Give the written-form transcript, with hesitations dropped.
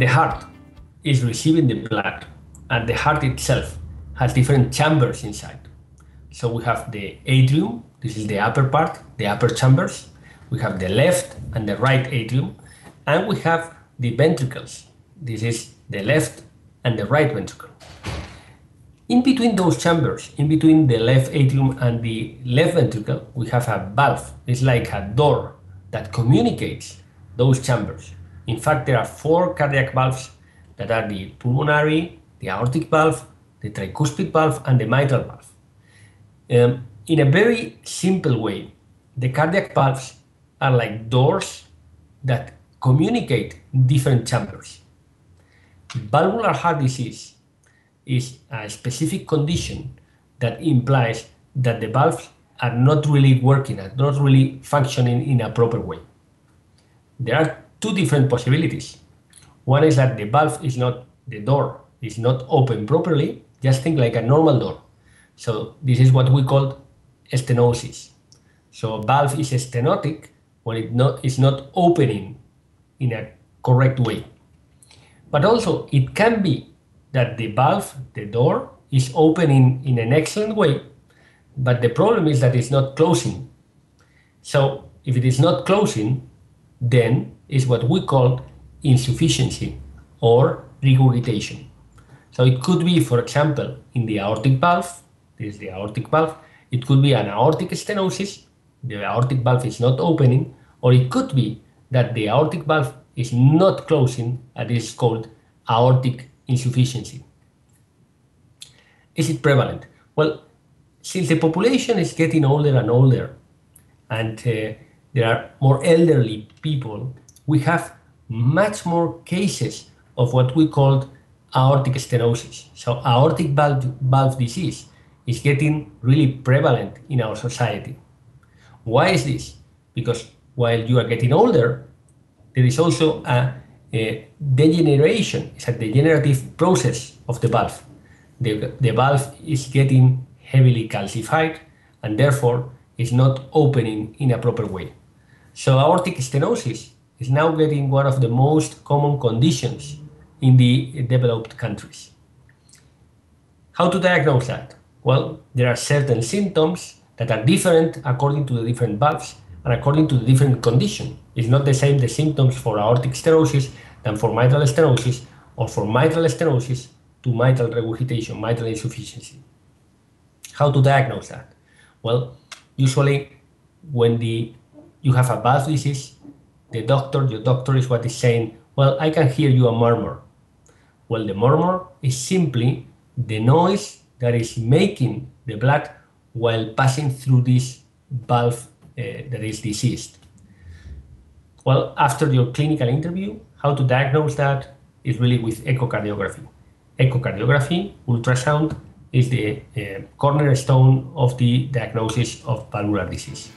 the heart is receiving the blood, and the heart itself has different chambers inside. So we have the atrium, this is the upper part, the upper chambers. We have the left and the right atrium, and we have the ventricles. This is the left and the right ventricle. In between those chambers, in between the left atrium and the left ventricle, we have a valve. It's like a door that communicates those chambers. In fact, there are 4 cardiac valves that are the pulmonary, the aortic valve, the tricuspid valve, and the mitral valve. In a very simple way, the cardiac valves are like doors that communicate different chambers. Valvular heart disease is a specific condition that implies that the valves are not really working, are not really functioning in a proper way. There are 2 different possibilities. One is that the valve is not, the door is not open properly. Just think like a normal door. So this is what we call stenosis. So a valve is stenotic when it is not opening in a correct way. But also it can be that the valve, the door, is opening in an excellent way, but the problem is that it's not closing. So if it is not closing, then is what we call insufficiency or regurgitation. So it could be, for example, in the aortic valve, this is the aortic valve, it could be an aortic stenosis, the aortic valve is not opening, or it could be that the aortic valve is not closing, and is called aortic insufficiency. Is it prevalent? Well, since the population is getting older and older, and there are more elderly people, we have much more cases of what we call aortic stenosis. So aortic valve disease is getting really prevalent in our society. Why is this? Because while you are getting older, there is also a degeneration. It's a degenerative process of the valve. The valve is getting heavily calcified and therefore is not opening in a proper way. So aortic stenosis is now getting one of the most common conditions in the developed countries. How to diagnose that? Well, there are certain symptoms that are different according to the different valves and according to the different condition. It's not the same the symptoms for aortic stenosis than for mitral stenosis, or for mitral stenosis to mitral regurgitation, mitral insufficiency. How to diagnose that? Well, usually when you have a valve disease, your doctor is what is saying, well, I can hear you a murmur. Well, the murmur is simply the noise that is making the blood while passing through this valve that is diseased. Well, after your clinical interview, how to diagnose that is really with echocardiography. Echocardiography, ultrasound, is the cornerstone of the diagnosis of valvular disease.